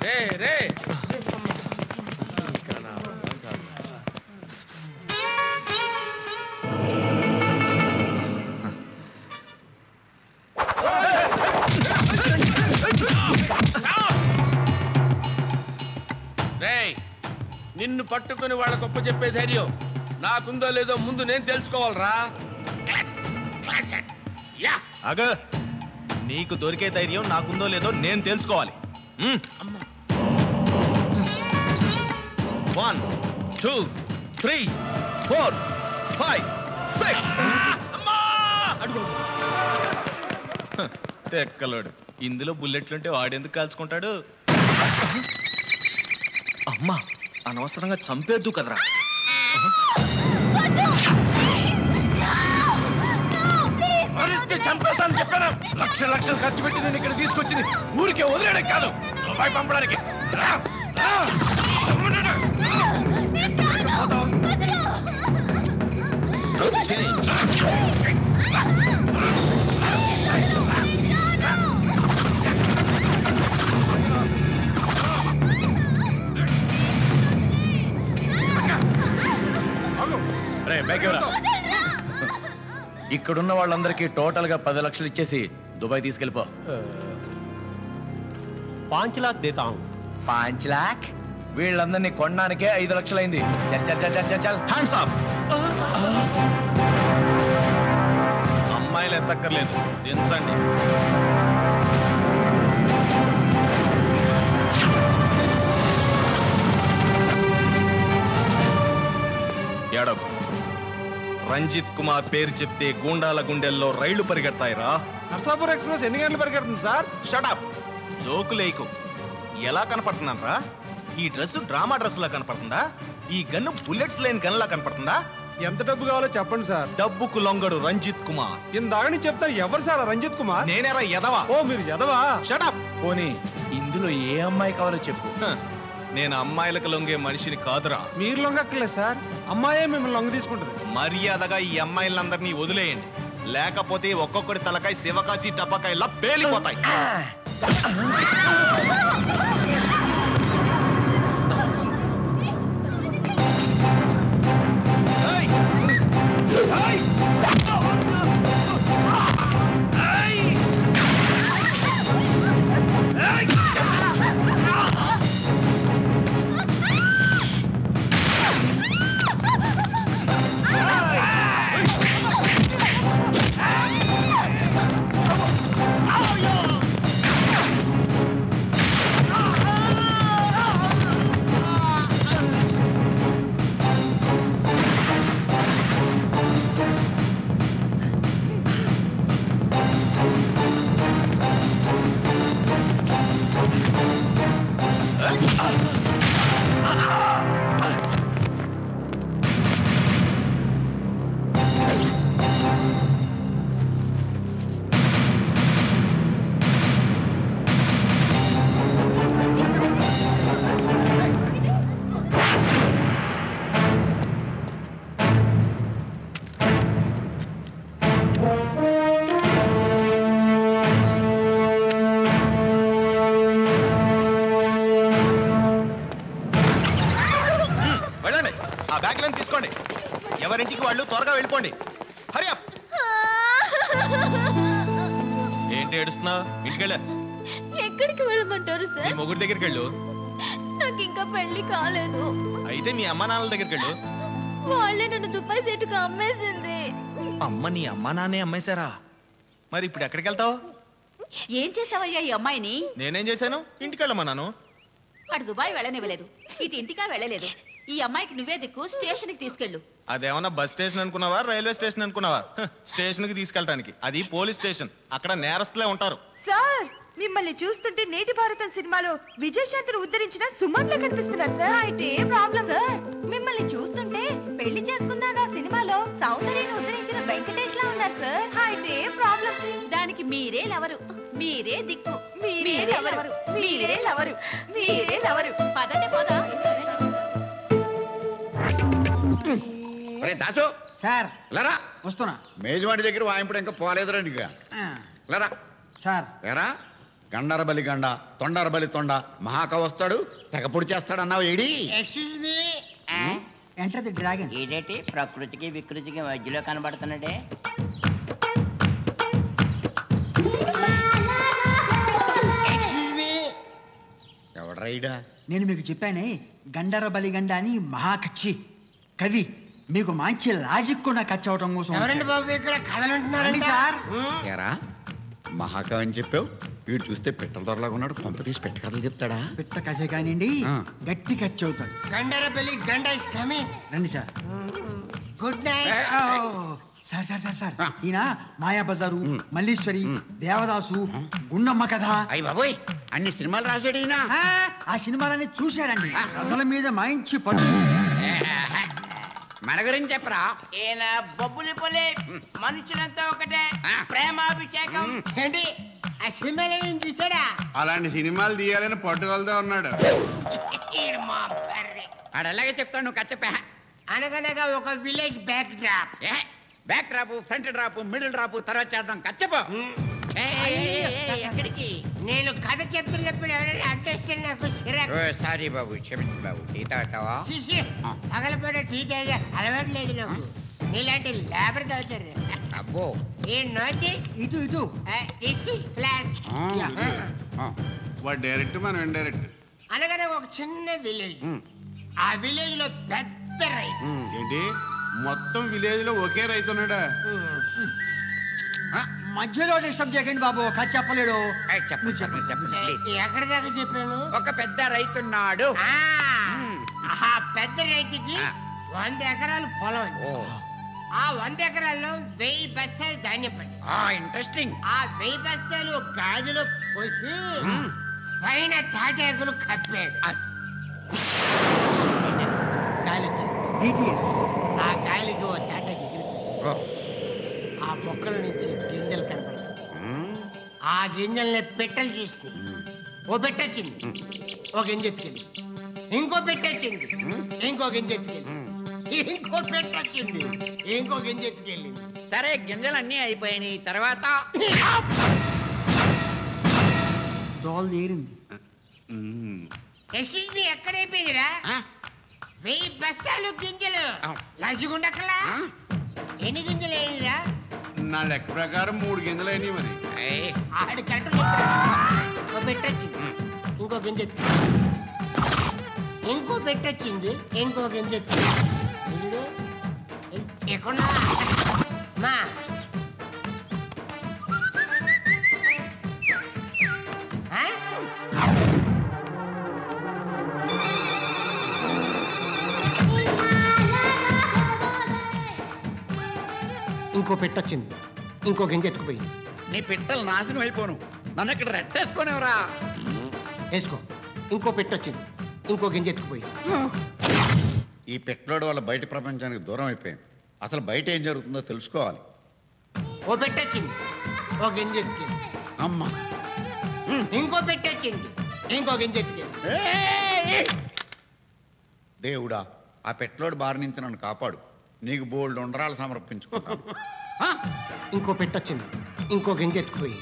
రే రే నిన్ను పట్టుకుని వాళ్ళ గొప్ప చెప్పే ధైర్యం నాకుందో లేదో ముందు నేను తెలుసుకోవాలరా. అగ నీకు దొరికే ధైర్యం నాకుందో లేదో నేను తెలుసుకోవాలి. 1 2 3 4 5 6 తెక్కలోడు ఇందులో బుల్లెట్లుంటే వాడెందుకు కాల్చుకుంటాడు? అమ్మా అనవసరంగా చంపేద్దు కదరా. చంపేస్తాను చెప్పాను. లక్షలు ఖర్చు పెట్టి నేను ఇక్కడ తీసుకొచ్చింది ఊరికే వదిలేయడం కాదు, దుబాయ్ పంపడానికి. ఇక్కడున్న వాళ్ళందరికీ టోటల్ గా 10 లక్షలు ఇచ్చేసి దుబాయ్ తీసుకెళ్ళిపో. 5 लाख देता हूं. 5 लाख? వీళ్ళందరినీ కొనడానికే 5 లక్షలైంది. చల్ హ్యాండ్స్ అప్. అమ్మాయిలు ఎత్తక్కర్లేదు, దించండి. ఏడవ రంజిత్ కుమార్ పేరు చెప్తే గూండాల గుండెల్లో రైళ్లు పరిగెడతాయిరా. నర్సాపూర్ ఎక్స్ప్రెస్ ఎన్ని గంటలు పరిగెడుతుంది సార్? షటప్, జోకులేకు. ఎలా కనపడుతున్నారా? ఈ డ్రెస్ డ్రామా డ్రెస్ లా కనపడుతుందా? ఈ గన్ను బుల్లెట్స్ లేని గన్ లా కనపడుతుందా? ఎంత డబ్బు కావాలో చెప్పండి సార్. డబ్బుకు లొంగడు రంజిత్ కుమార్. ఇందాకని చెప్తారు. ఎవరు సార్ రంజిత్ కుమార్? నేనేరా ఎదవా? ఓ మీరు ఎదవా? షటప్. పోనీ ఇందులో ఏ అమ్మాయి కావాలో చెప్పు. నేను అమ్మాయిలకు లొంగే మనిషిని కాదురా. మీరు లొంగక్కర్లేదు సార్, అమ్మాయే మిమ్మల్ని లొంగ తీసుకుంటుంది. మర్యాదగా ఈ అమ్మాయిలందరినీ వదిలేయండి, లేకపోతే ఒక్కొక్కటి తలకాయ శివకాశి టపాకాయలా పేలిపోతాయి. తీసుకోండి, ఎవరింటికి వాళ్ళు త్వరగా వెళ్ళిపోండి. హరి అప్. ఏంటి ఏడుస్తున్నావు? ఇంటికెళ్ళా. ఎక్కడికి వెళ్ళమంటారు సార్? మొగుడి దగ్గరికి వెళ్ళు. నాకు ఇంకా పెళ్లి కాలేదు. అయితే మీ అమ్మ నాన్నల దగ్గరికి వెళ్ళు. వాళ్ళే నన్ను దుబాయ్ సెట్కు అమ్మేసింది. అమ్మ నీ అమ్మ నాన్నే అమ్మేశారా? మరి ఇప్పుడు ఎక్కడికి వెళ్తావు? ఏం చేసావయ్యా ఈ అమ్మాయిని? నేనేం చేశాను? ఇంటికి వెళ్ళమన్నాను. అటు దుబాయ్ వెళ్ళనివ్వలేదు, ఇటు ఇంటికా వెళ్ళలేదు. ఈ అమ్మాయికి నువ్వే దిక్కు, స్టేషన్ కి తీసుకెళ్ళు. అదేమన్నా బస్ స్టేషన్ అనుకున్నావా, రైల్వే స్టేషన్ అనుకున్నావా? స్టేషన్ కి తీసుకెళ్ళడానికి. అది పోలీస్ స్టేషన్, అక్కడ నేరస్తులే ఉంటారు. సార్ మిమ్మల్ని చూస్తుంటే నేటి భారతం సినిమాలో విజయశాంతిని ఉద్ధరించిన సుమన్లా కనిపిస్తున్నారు సార్. అయితే ఏం ప్రాబ్లం సార్? మిమ్మల్ని చూస్తుంటే పెళ్లి చేసుకున్నాను ఆ సినిమాలో సౌందర్యని ఉద్ధరించిన వెంకటేష్ లా ఉన్నారు సార్. అయితే ఏం ప్రాబ్లం? దానికి మీరే లవరు, మీరే దిక్కు, మీరే లవరు, మీరే లవరు, మీరే లవరు. పదండి పోదా. దాసు సార్ లరా వస్తున్నా. మేజవాడి దగ్గర వాయింపుడు ఇంకా పోలేదురా నీకు. లరా సార్ ఎరా గండరబలి గండ తొండరబలి తొండ మహాకవి వస్తాడు తెగపొడి చేస్తాడన్నావు ఏడి. Excuse me. Enter the dragon. ఏదేంటి ప్రకృతికి వికృతికి మధ్యలో కనబడుతున్నాడే? ఎవడ్రైడా? నేను మీకు చెప్పానే గండర బలి గండ అని మహాకచ్చి కవి. మీకు మంచి లాజిక్ కూడా కచ్చి అవటం కోసం. ఎవరండి బాబు ఇక్కడ కథలుంటున్నారండి సార్? ఏరా మహాకవి అని చెప్పావు, వీడు చూస్తే పిట్టల దొరలాగా ఉన్నాడు. కొంప తీసి పెట్ట కథలు చెప్తాడా? పిట్ట కథే కానివ్వండి, గట్టి కచ్చి అవుతాడు. గండర బలి గండ ఇస్ కమింగ్. రండి sir. Good night. Sir sir sir sir ఈయన మాయాబజారు, మల్లీశ్వరి, దేవదాసు, గుండమ్మ కథ. అయ్యి బాబోయ్, అన్ని సినిమాలు రాశాడు ఈయన. ఆ సినిమాలన్నీ చూశాడండి. కథల మీద మంచి పట్టు. మన గురించి చెప్పరా? ఈయన బొబ్బులి పొలి, మనుషులంతా ఒకటే, ప్రేమాభిషేకం. ఏంటి ఆ సినిమాలు చూసాడా? అలాంటి సినిమాలు తీయాలని పట్టుదలతో ఉన్నాడు. ఆడు అలాగే చెప్తాడు, నువ్వు కచ్చపా. అనగనగా ఒక village back drop. Back drop, front drop, middle drop, తర్వాత చేద్దాం. కచ్చపో. ఎక్కడికి? నేను కథ చెప్తున్నప్పుడు ఎవరైనా అడ్డేస్తే నాకు చిరాకు. సారీ బాబు, క్షమించు బాబు. టీ తాగుతావా? పగలపడే టీ తాగే అలవాటు లేదు నాకు. నీలాంటి లేబర్ తాగుతారు. అబ్బో, ఈ నోటి ఇటు ఇటు దిస్ ఇస్ ప్లాస్. వాడు డైరెక్ట్, మనం ఇండైరెక్ట్. అనగానే ఒక చిన్న విలేజ్. ఆ విలేజ్ లో పెద్ద రైతు. ఏంటి మొత్తం విలేజ్ లో ఒకే రైతు ఉన్నాడా? మధ్యలో డిస్టర్బ్ చేయకండి బాబు, కథ చెప్పలేడు. ఎక్కడి దాకా చెప్పాను? ఒక పెద్ద రైతున్నాడు. ఆ పెద్ద రైతుకి 100 ఎకరాలు పొలం. ఆ 100 ఎకరాల్లో 1000 బస్తాలు ధాన్యం పండి. ఇంట్రెస్టింగ్. ఆ 1000 బస్తాలు గాజులో పోసి పైన తాటాకులు కప్పాడు. గాలి వచ్చింది. ఆ గాలికి ఓ తాటాకి ఎగిరిపోయింది. ఆ మొక్కల నుంచి గింజలు కనపడతాయి. ఆ గింజల్ని పెట్టలు చూస్తుంది. ఓ పెట్టొచ్చింది, ఓ గింజ ఎత్తుకెళ్ళి. ఇంకో పెట్టొచ్చింది, ఇంకో గింజ ఎత్తుకెళ్ళి. ఇంకో పెట్టొచ్చింది, ఇంకో గింజ ఎత్తుకెళ్ళింది. సరే, గింజలు అన్నీ అయిపోయినాయి. తర్వాత దోలు తీరింది. ఎక్కడైపోయిందిరా? 1000 బస్తాలు గింజలు లజ్జుగుండక్కలా. ఎన్ని గింజలు వేయరా? నా లెక్క ప్రకారం 3 గింజలు అయినాయి మరి. ఆడి కరెక్ట్. ఓ పెట్టొచ్చింది, ఇంకో గింజ ఇంకో పెట్టొచ్చింది, ఇంకో గింజ ఎక్కడ మా ఇంకో పెట్టొచ్చింది, ఇంకో గింజ ఎత్తుకుపోయింది. నీ పిట్టలు నాశనం అయిపోను. నన్ను ఇక్కడ రెట్టేసుకునేవరా? వేసుకో. ఇంకో పెట్టొచ్చింది, ఇంకో గింజ ఎత్తుకుపోయింది. ఈ పెట్లోడు వల్ల బయట ప్రపంచానికి దూరం అయిపోయింది. అసలు బయట ఏం జరుగుతుందో తెలుసుకోవాలి. ఓ పెట్టొచ్చింది, ఓ గింజ ఎత్తుకెళ్ళి. అమ్మా, ఇంకో పెట్టొచ్చింది, ఇంకో గింజ ఎత్తుకెళ్ళి. దేవుడా, ఆ పెట్లోడు బారి నుంచి నన్ను కాపాడు. నీకు బోల్డ్ ఉండ్రాలు సమర్పించుకుంటాను. ఇంకో పెట్టొచ్చింది, ఇంకో గింజ ఎత్తుకుపోయి.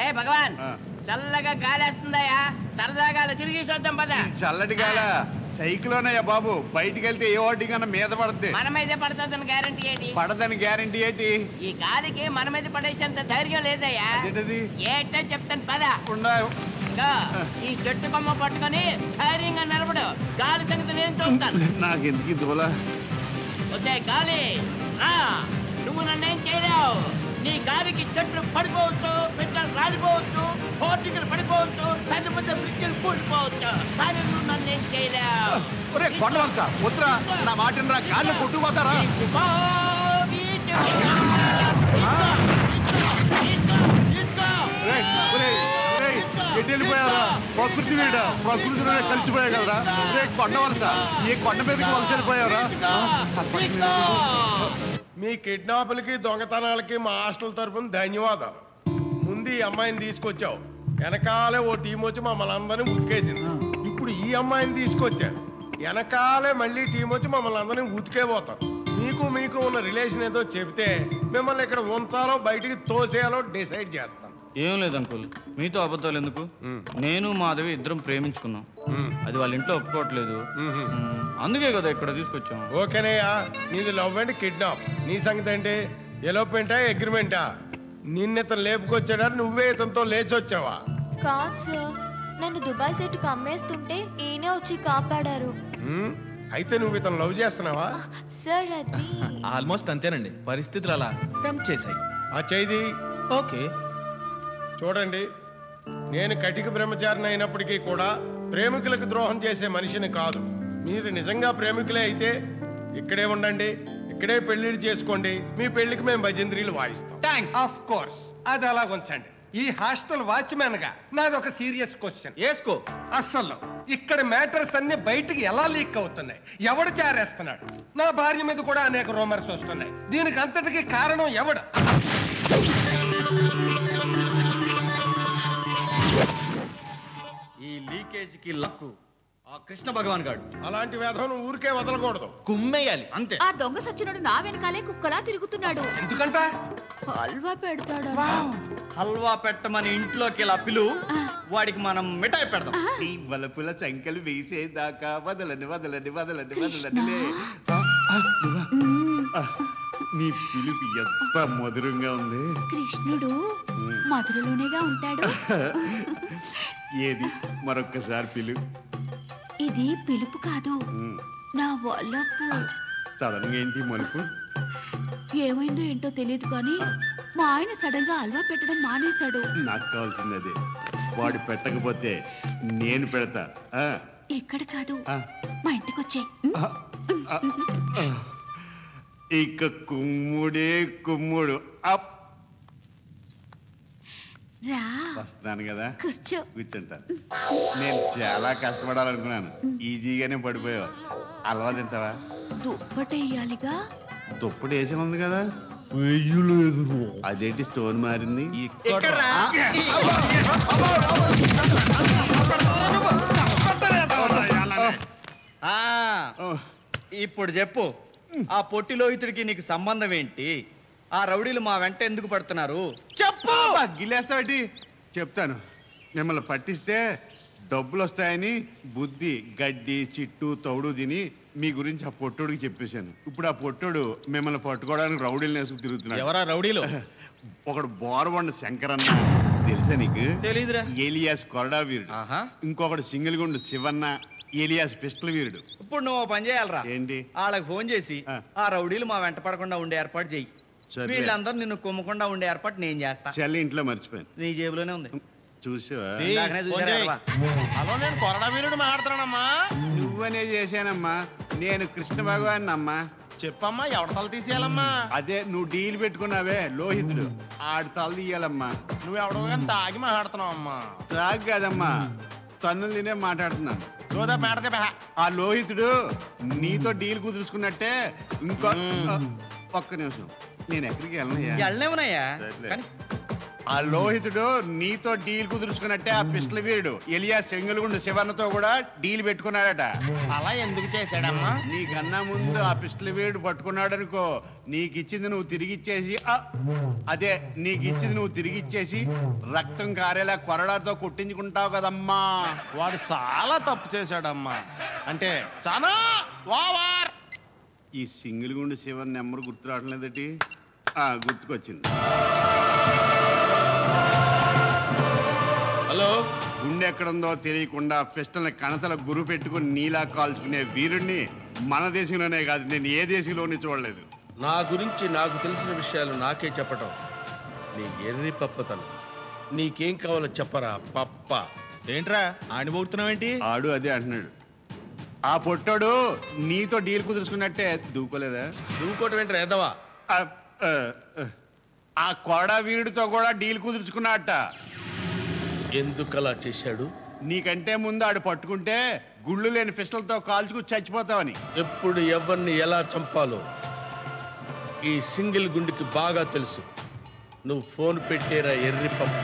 ఏ భగవాన్, చల్లగా గాలేస్తుందయ్యా, సరదాగా తిరిగి చూద్దాం పద. చల్లటి గాల సైకిల్లోనయ్యా బాబు. బయటికి వెళ్తే ఏ వాటి కన్నా మీద పడుతుంది. మన మీదే పడుతుందని గ్యారంటీ ఏంటి? పడదని గ్యారంటీ ఏంటి? ఈ గాలికి మన మీద పడేసేంత ధైర్యం లేదయ్యా. ఏంటో చెప్తాను పద. ఈ చెట్టు కొమ్మ పట్టుకొని ధైర్యంగా నిలబడు. గాలి సంగతి నేను చూస్తాను. నాకెందుకు దూల వచ్చే గాలి రా. నువ్వు నన్నేం చేయలేవు. నీ గాలికి చెట్లు పడిపోవచ్చు, పిట్టలు రాలిపోవచ్చు, హోర్టికలు పడిపోవచ్చు, పెద్ద పెద్ద బ్రిడ్జిలు కూలిపోవచ్చు. కానీ నువ్వు నన్నేం చేయలేవు. వద్దురా, నా మాట గాలి కొట్టుకుపోతారా? వెళ్ళిపోయారా? ప్రకృతి మీద ప్రకృతిలో కలిసిపోయా కదరా. కొండ వలస, ఈ కొండ మీదకి వలస వెళ్ళిపోయారా? మీ కిడ్నాపులకి దొంగతనాలకి మా హాస్టల్ తరఫున ధన్యవాదాలు. ముందు ఈ అమ్మాయిని తీసుకొచ్చావు, వెనకాలే ఓ టీం వచ్చి మమ్మల్ని అందరినీ ఉతికేసింది. ఇప్పుడు ఈ అమ్మాయిని తీసుకొచ్చారు, వెనకాలే మళ్ళీ టీం వచ్చి మమ్మల్ని అందరినీ ఉతికే పోతారు. మీకు ఉన్న రిలేషన్ ఏదో చెబితే మిమ్మల్ని ఇక్కడ ఉంచాలో బయటికి తోసేయాలో డిసైడ్ చేస్తాను. ఏం లేదు అంకుల్, మీతో అబద్ధాలు ఎందుకు? నేను మాధవి ఇద్దరం ప్రేమించుకున్నాం. అది వాళ్ళ ఇంట్లో ఒప్పుకోవట్లేదు. అందుకే కదా ఇక్కడ తీసుకొచ్చాం. ఓకేనయ్యా, నీది లవ్ అండ్ కిడ్నాప్. నీ సంగతి ఏంటి? ఎలోప్మెంటా అగ్రిమెంటా? నిన్నితను లేపుకొచ్చాడా, నువ్వే ఇతనితో లేచి వచ్చావా? కాదు సార్, నన్ను దుబాయ్ సెట్కి అమ్మేస్తుంటే ఈయనే వచ్చి కాపాడారు. అయితే నువ్వు ఇతను లవ్ చేస్తున్నావా? సార్ అది ఆల్మోస్ట్ అంతేనండి, పరిస్థితులు అలా టెంప్ట్ చేశాయి. ఆ చేయి. ఓకే చూడండి, నేను కటిక బ్రహ్మచారిని అయినప్పటికీ కూడా ప్రేమికులకు ద్రోహం చేసే మనిషిని కాదు. మీరు నిజంగా ప్రేమికులే అయితే ఇక్కడే ఉండండి, ఇక్కడే పెళ్లిళ్ళు చేసుకోండి. మీ పెళ్లికి మేము భజంత్రీలు వాయిస్తాం. థ్యాంక్స్. ఆఫ్ కోర్స్, అది అలా ఉంచండి. ఈ హాస్టల్ వాచ్మెన్ గా నాది ఒక సీరియస్ క్వశ్చన్. వేసుకో. అస్సలు ఇక్కడ మ్యాటర్స్ అన్ని బయటికి ఎలా లీక్ అవుతున్నాయి? ఎవడు చేరేస్తున్నాడు? నా భార్య మీద కూడా అనేక రూమర్స్ వస్తున్నాయి. దీనికి అంతటికి కారణం ఎవడు? ఈ లీకేజీకి లక్కు ఆ కృష్ణ భగవాన్ గాడు. అలాంటి వేధం ఊరికే వదలకూడదు, కుమ్మేయాలి అంతే. ఆ దొంగ సచ్చినోడు నా వెనకాలే కుక్కలా తిరుగుతున్నాడు. ఎందుకంట? హల్వా పెడతాడు. హల్వా పెట్టమని ఇంట్లోకి ఇలా పిలు, వాడికి మనం మిఠాయి పెడదాం. ఈ వలపుల సంఖ్యలు వేసేదాకా వదలని వదలని వదలని వదలని. నీ పిలుపు ఎంత మధురంగా ఉంది. కృష్ణుడు మధురలోనేగా ఉంటాడు. ఏది మరొక్కసారి పిలు. ఇది పిలుపు కాదు, నా వల్లపు. సడన్ గా ఏంటి మలుపు? ఏమైందో ఏంటో తెలియదు కానీ మా ఆయన సడన్ గా హల్వా పెట్టడం మానేశాడు. నాకు కావాల్సింది అదే. వాడు పెట్టకపోతే నేను పెడతా. ఇక్కడ కాదు, మా ఇంటికి వచ్చే. ఇక కుమ్ముడే కుమ్ముడు. రా, వస్తున్నాను కదా, కూర్చో. కూర్చుంటా. నేను చాలా కష్టపడాలనుకున్నాను, ఈజీగానే పడిపోయావు. అలవా తింటావా? దుప్పటేయాలిగా. దుప్పటి వేసి ఉంది కదా. అదేంటి స్టోన్ మారింది? ఇప్పుడు చెప్పు, ఆ పొట్టి లోహితుడికి నీకు సంబంధం ఏంటి? ఆ రౌడీలు మా వెంట ఎందుకు పడుతున్నారు? చెప్పు. గిల్లేస్తావేంటి? చెప్తాను. మిమ్మల్ని పట్టిస్తే డబ్బులు వస్తాయని బుద్ధి గడ్డి చిట్టు తౌడు తిని మీ గురించి ఆ పొట్టోడికి చెప్పేశాను. ఇప్పుడు ఆ పొట్టోడు మిమ్మల్ని పట్టుకోవడానికి రౌడీలు నేసుకు తిరుగుతున్నాడు. ఎవరా రౌడీలు? ఒకడు బోరబండ శంకరన్న, తెలుసా నీకు? తెలీదురా. ఏలియాస్ కొరడా వీరుడు. ఇంకొకడు సింగిల్గుండు శివన్న, ఏలియాస్ పిస్టల్ వీరుడు. ఇప్పుడు నువ్వు పని చేయాలరా. ఏంటి? వాళ్ళకి ఫోన్ చేసి ఆ రౌడీలు మా వెంట పడకుండా ఉండే ఏర్పాటు చెయ్యి. వీళ్ళందరూ నిన్ను కుమ్మకుండా ఉండే ఏర్పాటు నేను చేస్తా. చెల్లి ఇంట్లో మర్చిపోయాను. నీ జేబులోనే ఉంది. చూసావా? హలో, నేను కొరడా వీరుడు మాట్లాడుతున్నానమ్మా. నువ్వనే చేశానమ్మా. నేను కృష్ణ భగవాన్ అమ్మా. చెప్పమ్మా, ఎవరి తల తీసేయాలమ్మా? అదే నువ్వు డీల్ పెట్టుకున్నావే లోహితుడు, ఆడి తల తీయాలమ్మా. నువ్వు ఎవడో కానీ తాగి మాట్లాడుతున్నావు అమ్మా. తాగు కాదమ్మా, తన్నులు తినే మాట్లాడుతున్నాను. ఆ లోహితుడు నీతో డీల్ కుదుర్చుకున్నట్టే. ఇంకో ఒక్క నిమిషం, నేను ఎక్కడికి వెళ్ళనేమనయ్యా. ఆ లోహితుడు నీతో డీల్ కుదుర్చుకున్నట్టే ఆ పిస్టల్ వీరుడు ఎలియా సెంగులుగుండు శివన్నతో కూడా డీల్ పెట్టుకున్నాడట. అలా ఎందుకు చేశాడమ్మా? నీకన్నా ముందు ఆ పిస్టల్ వీరుడు పట్టుకున్నాడు అనుకో, నీకిచ్చింది నువ్వు తిరిగిచ్చేసి అదే నీకిచ్చింది నువ్వు తిరిగిచ్చేసి రక్తం కారేలా కొరడాతో కొట్టించుకుంటావు కదమ్మా. వాడు చాలా తప్పు చేశాడమ్మా. అంటే చాలా ఓవర్. ఈ సింగిల్గుండు శివన్ నెంబర్ గుర్తు రావట్లేదటి? గుర్తుకొచ్చింది. హలో, గుండె ఎక్కడుందో తెలియకుండా పిస్టల్ని కణతల గురు పెట్టుకుని నీలా కాల్చుకునే వీరుణ్ణి మన దేశంలోనే కాదు, నేను ఏ దేశంలోనే చూడలేదు. నా గురించి నాకు తెలిసిన విషయాలు నాకే చెప్పటం నీ ఎర్రి పప్పతను. నీకేం కావాలో చెప్పరా పప్ప. ఏంట్రా ఆడిపోతున్నావేంటి? ఆడు అదే అంటున్నాడు. ఆ పొట్టోడు నీతో డీల్ కుదుర్చుకున్నట్టే దూకోలేదా? దూకోవటం ఏంట్రా ఎదవా? ఆ కొరడా వీరుడితో కూడా డీల్ కుదుర్చుకున్నట్ట. ఎందుకలా చేశాడు? నీకంటే ముందు ఆడు పట్టుకుంటే గుళ్ళు లేని పిస్టల్తో కాల్చుకు చచ్చిపోతావని. ఎప్పుడు ఎవరిని ఎలా చంపాలో ఈ సింగిల్ గుండెకి బాగా తెలుసు. నువ్వు ఫోన్ పెట్టేరా ఎర్రి పప్ప.